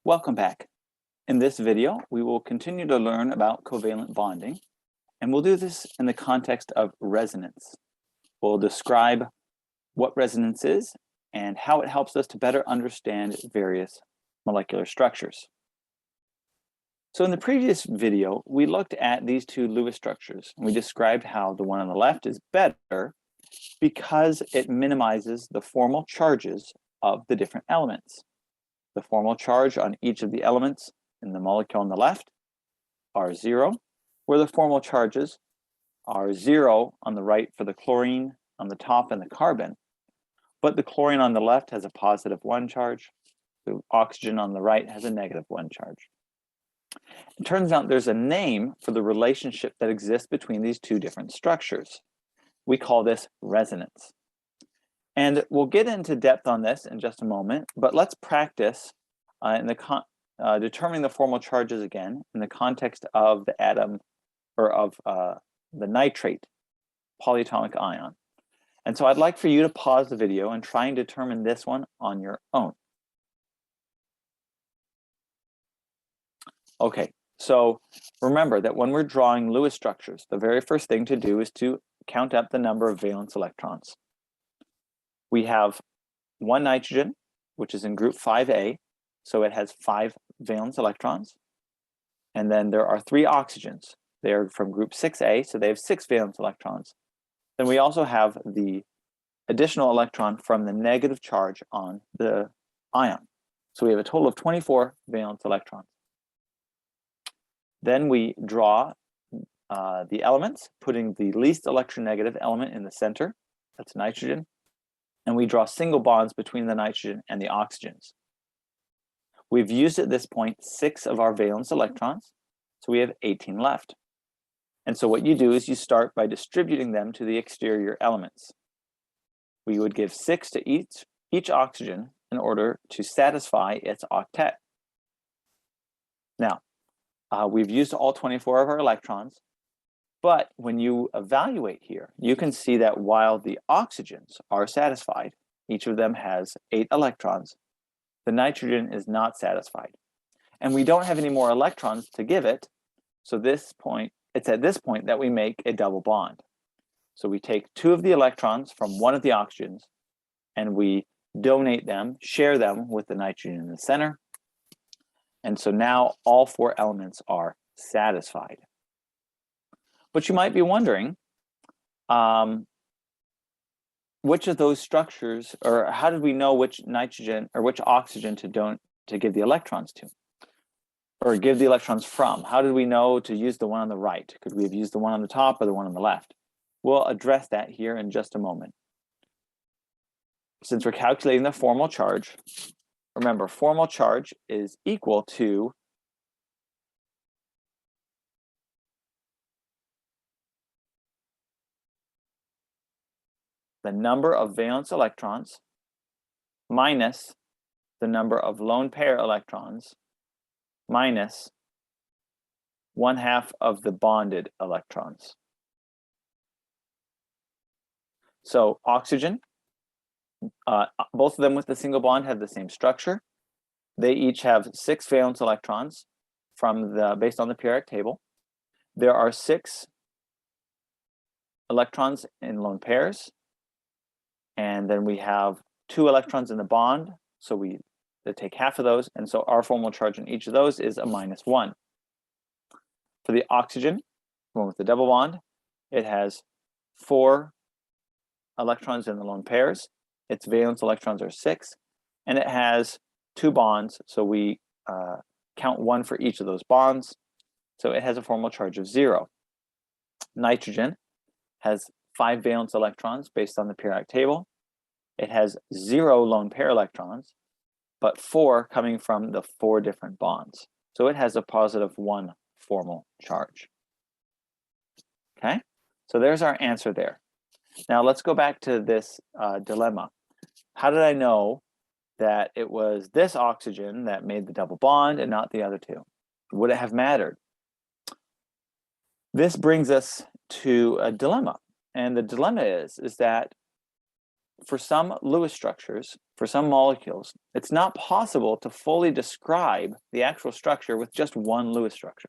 Welcome back. In this video, we will continue to learn about covalent bonding, and we'll do this in the context of resonance. We'll describe what resonance is and how it helps us to better understand various molecular structures. So in the previous video, we looked at these two Lewis structures, and we described how the one on the left is better because it minimizes the formal charges of the different elements. The formal charge on each of the elements in the molecule on the left are 0, where the formal charges are 0 on the right for the chlorine on the top and the carbon. But the chlorine on the left has a positive 1 charge. The oxygen on the right has a negative 1 charge. It turns out there's a name for the relationship that exists between these two different structures. We call this resonance. And we'll get into depth on this in just a moment, but let's practice determining the formal charges again in the context of the atom or of the nitrate polyatomic ion. And so I'd like for you to pause the video and try and determine this one on your own. Okay, so remember that when we're drawing Lewis structures, the very first thing to do is to count up the number of valence electrons. We have one nitrogen, which is in group 5A, so it has 5 valence electrons. And then there are 3 oxygens. They're from group 6A, so they have 6 valence electrons. Then we also have the additional electron from the negative charge on the ion. So we have a total of 24 valence electrons. Then we draw the elements, putting the least electronegative element in the center. That's nitrogen. And we draw single bonds between the nitrogen and the oxygens. We've used at this point 6 of our valence electrons, so we have 18 left. And so what you do is you start by distributing them to the exterior elements. We would give 6 to each oxygen in order to satisfy its octet. Now, we've used all 24 of our electrons, but when you evaluate here, you can see that while the oxygens are satisfied, each of them has 8 electrons, the nitrogen is not satisfied. And we don't have any more electrons to give it, so it's at this point that we make a double bond. So we take 2 of the electrons from one of the oxygens, and we donate them, share them with the nitrogen in the center. And so now all 4 elements are satisfied. But you might be wondering, which of those structures, or how did we know which nitrogen or which oxygen to give the electrons to, or give the electrons from? How did we know to use the one on the right? Could we have used the one on the top or the one on the left? We'll address that here in just a moment. Since we're calculating the formal charge, remember, formal charge is equal to the number of valence electrons minus the number of lone pair electrons minus 1/2 of the bonded electrons. So oxygen, both of them with the single bond have the same structure. They each have 6 valence electrons based on the periodic table. There are 6 electrons in lone pairs. And then we have 2 electrons in the bond, so we take half of those, and so our formal charge in each of those is a -1. For the oxygen, one with the double bond, it has 4 electrons in the lone pairs. Its valence electrons are 6, and it has 2 bonds, so we count 1 for each of those bonds. So it has a formal charge of 0. Nitrogen has 5 valence electrons based on the periodic table. It has 0 lone pair electrons, but 4 coming from the 4 different bonds. So it has a +1 formal charge. Okay, so there's our answer there. Now let's go back to this dilemma. How did I know that it was this oxygen that made the double bond and not the other 2? Would it have mattered? This brings us to a dilemma. And the dilemma is that for some Lewis structures, for some molecules, it's not possible to fully describe the actual structure with just one Lewis structure.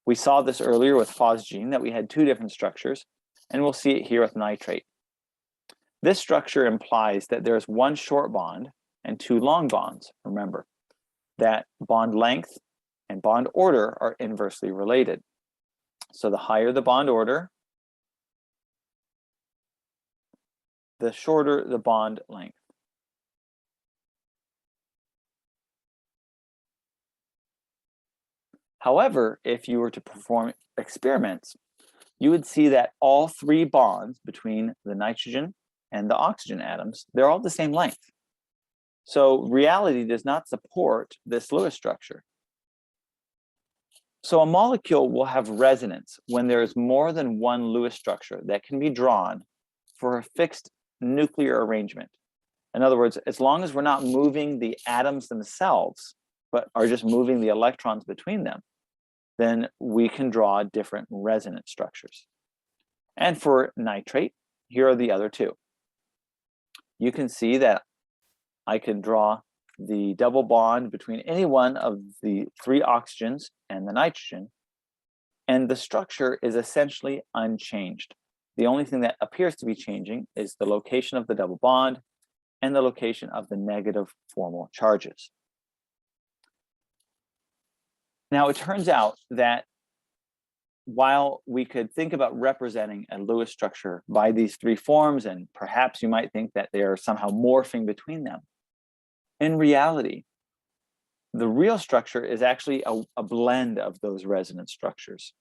We saw this earlier with phosgene, that we had two different structures, and we'll see it here with nitrate. This structure implies that there's one short bond and two long bonds. Remember that bond length and bond order are inversely related. So the higher the bond order, the shorter the bond length. However, if you were to perform experiments, you would see that all three bonds between the nitrogen and the oxygen atoms, they're all the same length. So reality does not support this Lewis structure. So a molecule will have resonance when there is more than one Lewis structure that can be drawn for a fixed nuclear arrangement. In other words, as long as we're not moving the atoms themselves, but are just moving the electrons between them, then we can draw different resonance structures. And for nitrate, here are the other two. You can see that I can draw the double bond between any one of the three oxygens and the nitrogen, and the structure is essentially unchanged. The only thing that appears to be changing is the location of the double bond and the location of the negative formal charges. Now, it turns out that while we could think about representing a Lewis structure by these three forms, and perhaps you might think that they are somehow morphing between them, in reality, the real structure is actually a blend of those resonance structures.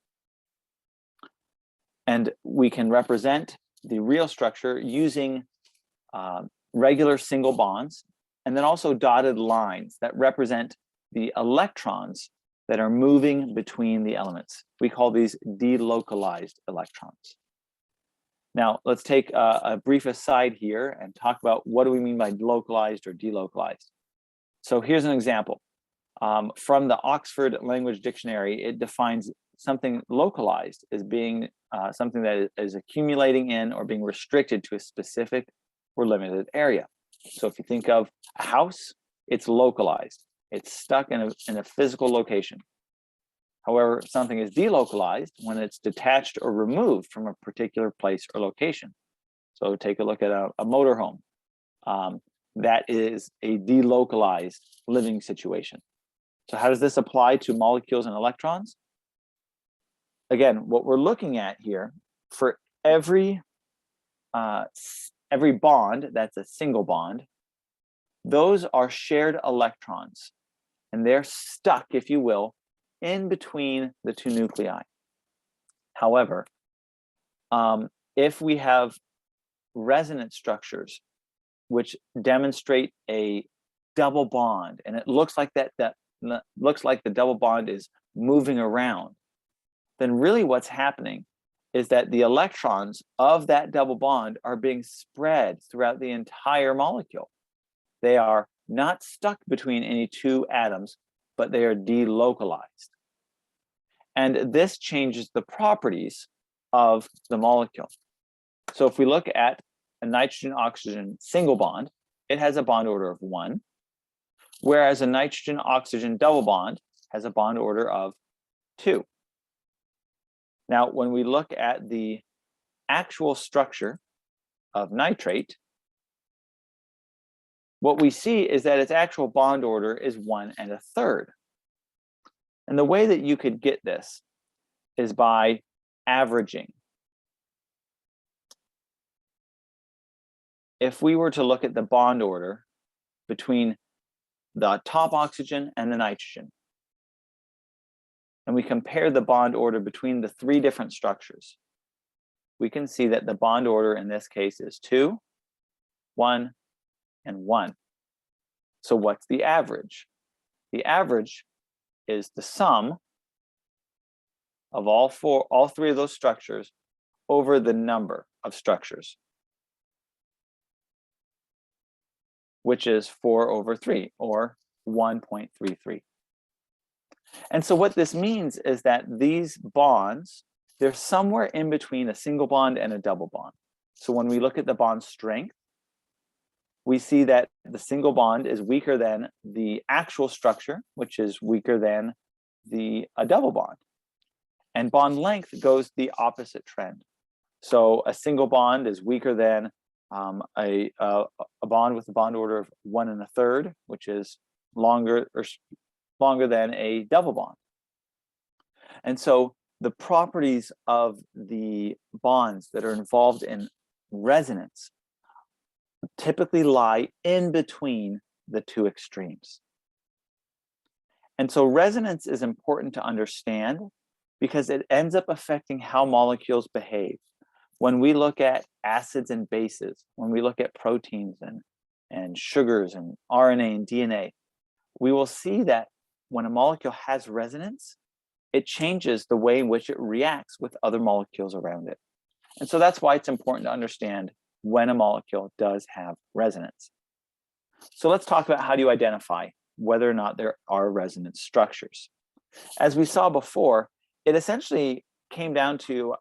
And we can represent the real structure using regular single bonds, and then also dotted lines that represent the electrons that are moving between the elements. We call these delocalized electrons. Now, let's take a brief aside here and talk about what do we mean by localized or delocalized. So here's an example. From the Oxford Language Dictionary, it defines something localized as being something that is accumulating in or being restricted to a specific or limited area. So if you think of a house, it's localized. It's stuck in a physical location. However, something is delocalized when it's detached or removed from a particular place or location. So take a look at a motorhome. That is a delocalized living situation. So how does this apply to molecules and electrons? Again, what we're looking at here, for every bond that's a single bond, those are shared electrons, and they're stuck, if you will, in between the two nuclei. However, if we have resonance structures which demonstrate a double bond, and it looks like looks like the double bond is moving around, then really what's happening is that the electrons of that double bond are being spread throughout the entire molecule. They are not stuck between any two atoms, but they are delocalized. And this changes the properties of the molecule. So if we look at a nitrogen-oxygen single bond, it has a bond order of 1, whereas a nitrogen-oxygen double bond has a bond order of 2. Now, when we look at the actual structure of nitrate, what we see is that its actual bond order is 1 1/3. And the way that you could get this is by averaging. If we were to look at the bond order between the top oxygen and the nitrogen, and we compare the bond order between the three different structures, we can see that the bond order in this case is 2, 1, and 1. So what's the average? The average is the sum of all three of those structures over the number of structures, which is 4/3, or 1.33. And so what this means is that these bonds, they're somewhere in between a single bond and a double bond. So when we look at the bond strength, we see that the single bond is weaker than the actual structure, which is weaker than a double bond. And bond length goes the opposite trend. So a single bond is weaker than a bond with a bond order of 1 1/3, which is longer than a double bond. And so the properties of the bonds that are involved in resonance typically lie in between the two extremes. And so resonance is important to understand because it ends up affecting how molecules behave. When we look at acids and bases, when we look at proteins and sugars and RNA and DNA, we will see that when a molecule has resonance, it changes the way in which it reacts with other molecules around it. And so that's why it's important to understand when a molecule does have resonance. So let's talk about how do you identify whether or not there are resonance structures. As we saw before, it essentially came down to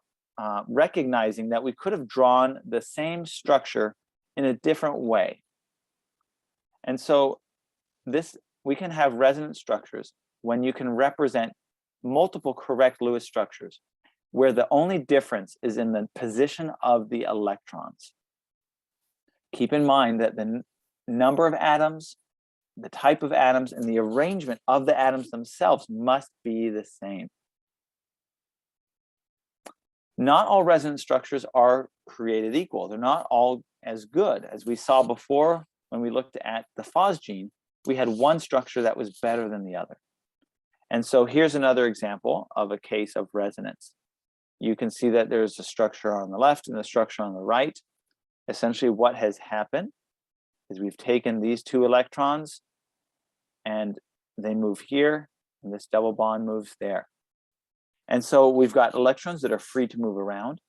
recognizing that we could have drawn the same structure in a different way. And so we can have resonance structures when you can represent multiple correct Lewis structures, where the only difference is in the position of the electrons. Keep in mind that the number of atoms, the type of atoms, and the arrangement of the atoms themselves must be the same. Not all resonance structures are created equal. They're not all as good. As we saw before, when we looked at the phosgene, we had one structure that was better than the other. And so here's another example of a case of resonance. You can see that there's a structure on the left and a structure on the right. Essentially, what has happened is we've taken these two electrons and they move here, and this double bond moves there. And so we've got electrons that are free to move around.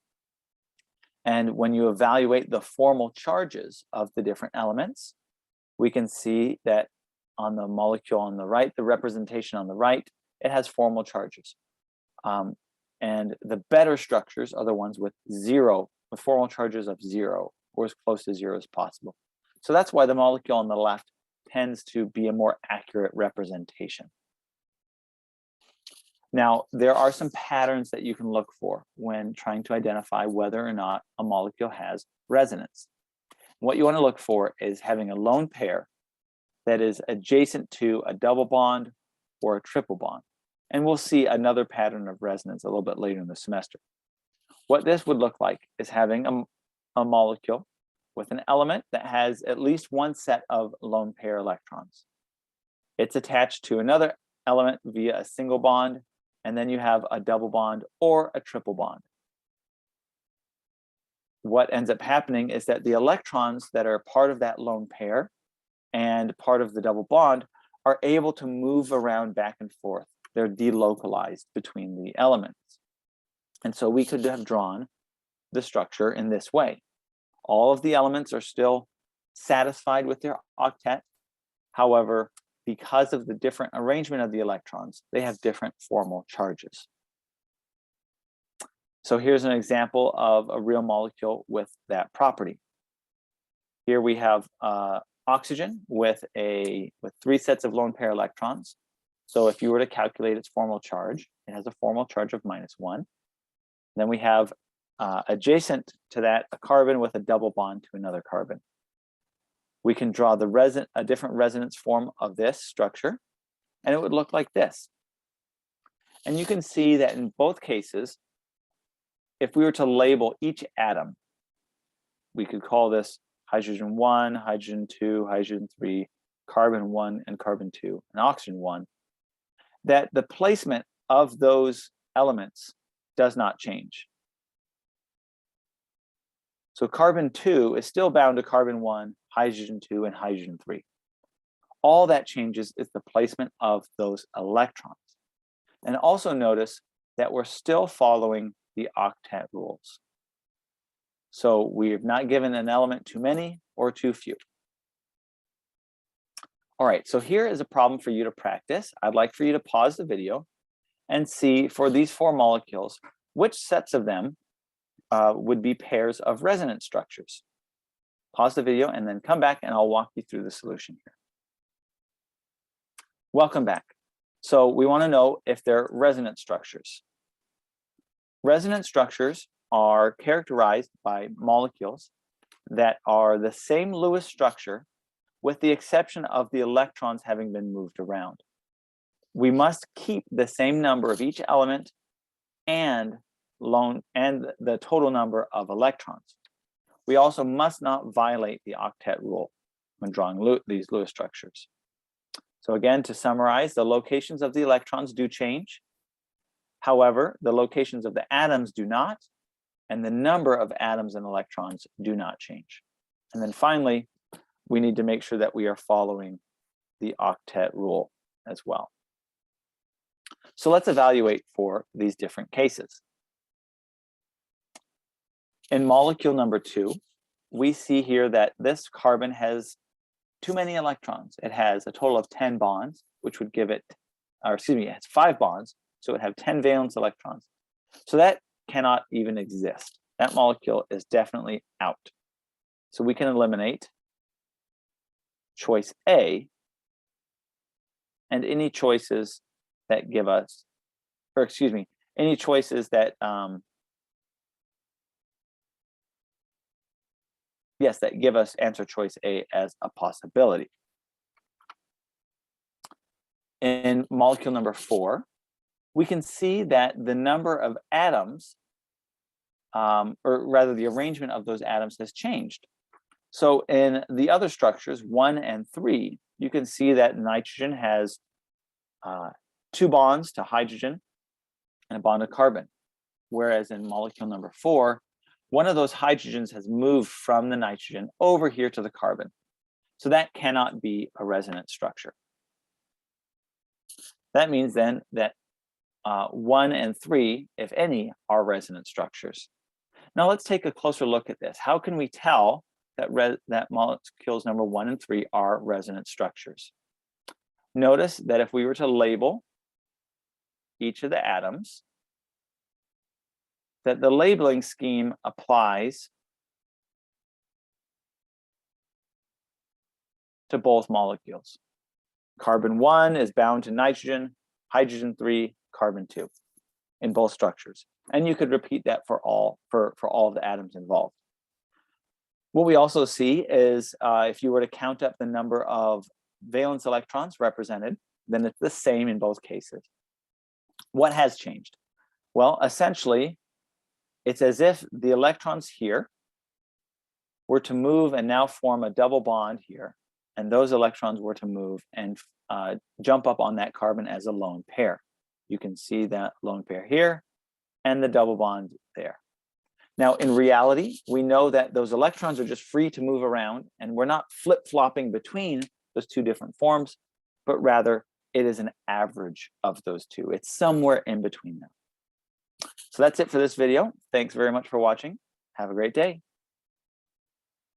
And when you evaluate the formal charges of the different elements, we can see that on the molecule on the right, the representation on the right, it has formal charges. And the better structures are the ones with formal charges of 0, or as close to 0 as possible. So that's why the molecule on the left tends to be a more accurate representation. Now, there are some patterns that you can look for when trying to identify whether or not a molecule has resonance. What you want to look for is having a lone pair that is adjacent to a double bond or a triple bond. And we'll see another pattern of resonance a little bit later in the semester. What this would look like is having a molecule with an element that has at least one set of lone pair electrons. It's attached to another element via a single bond, and then you have a double bond or a triple bond. What ends up happening is that the electrons that are part of that lone pair and part of the double bond are able to move around back and forth. They're delocalized between the elements. And so we could have drawn the structure in this way. All of the elements are still satisfied with their octet. However, because of the different arrangement of the electrons, they have different formal charges. So here's an example of a real molecule with that property. Here we have oxygen with 3 sets of lone pair electrons. So if you were to calculate its formal charge, it has a formal charge of -1. Then we have adjacent to that a carbon with a double bond to another carbon. We can draw a different resonance form of this structure, and it would look like this. And you can see that in both cases, if we were to label each atom, we could call this hydrogen 1, hydrogen 2, hydrogen 3, carbon 1, and carbon 2, and oxygen 1, that the placement of those elements does not change. So carbon 2 is still bound to carbon 1, hydrogen 2, and hydrogen 3. All that changes is the placement of those electrons. And also notice that we're still following the octet rules. So we have not given an element too many or too few. All right, so here is a problem for you to practice. I'd like for you to pause the video and see for these 4 molecules, which sets of them would be pairs of resonance structures. Pause the video and then come back and I'll walk you through the solution here. Welcome back. So we want to know if they're resonance structures. Resonance structures are characterized by molecules that are the same Lewis structure with the exception of the electrons having been moved around. We must keep the same number of each element and the total number of electrons. We also must not violate the octet rule when drawing these Lewis structures. So again, to summarize, the locations of the electrons do change. However, the locations of the atoms do not, and the number of atoms and electrons do not change. And then finally, we need to make sure that we are following the octet rule as well. So let's evaluate for these different cases. In molecule number 2, we see here that this carbon has too many electrons. It has a total of 10 bonds, which would give it, or excuse me, it has 5 bonds, so it would have 10 valence electrons. So that cannot even exist. That molecule is definitely out. So we can eliminate choice A and any choices that give us, or excuse me, any choices that, yes, that give us answer choice A as a possibility. In molecule number 4, we can see that the number of atoms, or rather the arrangement of those atoms has changed. So in the other structures, 1 and 3, you can see that nitrogen has 2 bonds to hydrogen and a bond to carbon. Whereas in molecule number 4, one of those hydrogens has moved from the nitrogen over here to the carbon. So that cannot be a resonance structure. That means then that 1 and 3, if any, are resonance structures. Now let's take a closer look at this. How can we tell that molecules number 1 and 3 are resonance structures? Notice that if we were to label each of the atoms, that the labeling scheme applies to both molecules. Carbon 1 is bound to nitrogen, hydrogen 3, carbon 2 in both structures. And you could repeat that for all of the atoms involved. What we also see is if you were to count up the number of valence electrons represented, then it's the same in both cases. What has changed? Well, essentially, it's as if the electrons here were to move and now form a double bond here, and those electrons were to move and jump up on that carbon as a lone pair. You can see that lone pair here and the double bond there. Now, in reality, we know that those electrons are just free to move around, and we're not flip-flopping between those two different forms, but rather it is an average of those two. It's somewhere in between them. So that's it for this video. Thanks very much for watching. Have a great day.